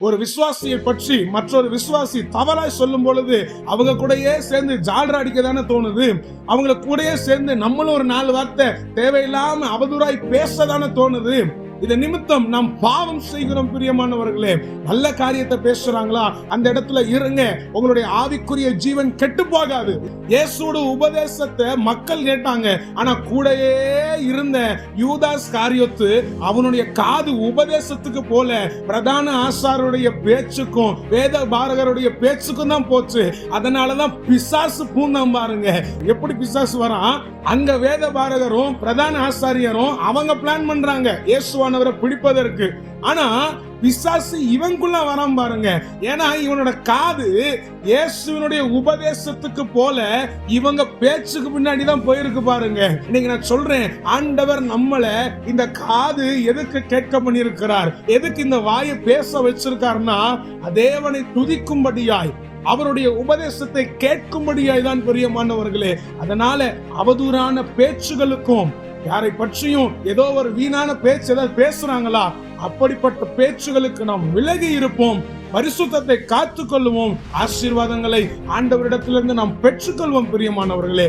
ஒரு விசுவாசியை பற்றி மற்றொரு விசுவாசி தவறாய் சொல்லும் பொழுது அவங்க கூடயே சேர்ந்து ஜால்ரா அடிக்க தானே தோணுது. அவங்கள கூடயே சேர்ந்து நம்மளும் ஒரு 4 வார்த்தை தேவையில்லாம அவதூறாய் பேச தானே தோணுது. இத நிமித்தம் நாம் பாவம் செய்கிறோம். பிரியமானவர்களே, நல்ல காரியத்தை பேசுறாங்களா அந்த இடத்துல இருங்க. உங்களுடைய ஆவிக்குரிய ஜீவன் கெட்டு போகாது. இயேசுவோட உபதேசத்தை மக்கள் கேட்டாங்க. ஆனா கூடயே இருந்த யூதாஸ் காரியோத்து அவனுடைய காது உபதேசத்துக்கு போல பிரதான ஆசாரியருடைய பேச்சுக்கும் வேத பாரகருடைய பேச்சுக்கும் தான் போச்சு. அதனாலதான் பிசாசு பூந்தான் பாருங்க. எப்படி பிசாசு வரான்? அங்க வேத பாரகரும் பிரதான ஆசாரியரும் அவங்க பிளான் பண்றாங்க இயேசுவானவரை பிடிப்பதற்கு. ஆனா பிசாசு இவங்குள்ள வரான் பாருங்க. ஏன்னா இவனோட காது இயேசுவினுடைய உபதேசத்துக்கு போல இவங்க பேச்சுக்கு பின்னாடி தான் போயிருக்கு பாருங்க. இன்னைக்கு நான் சொல்றேன், ஆண்டவர் நம்மள இந்த காது எதுக்கு கேட்க பண்ணியிருக்கிறார், எதுக்கு இந்த வாயை பேச வச்சிருக்காருன்னா தேவனை துதிக்கும்படியாய், அவருடைய உபதேசத்தை கேட்கும்படியாய் தான் பிரியமானவர்களே. அதனால அவதூறான பேச்சுகளுக்கும் யாரை பற்றியும் ஏதோ ஒரு வீணான பேச்சு ஏதாவது பேசுறாங்களா, அப்படிப்பட்ட பேச்சுகளுக்கு நாம் விலகி இருப்போம். பரிசுத்தத்தை காத்துக்கொள்வோம். ஆசீர்வாதங்களை ஆண்டவரிடத்திலிருந்து நாம் பெற்றுக்கொள்வோம் பிரியமானவர்களே.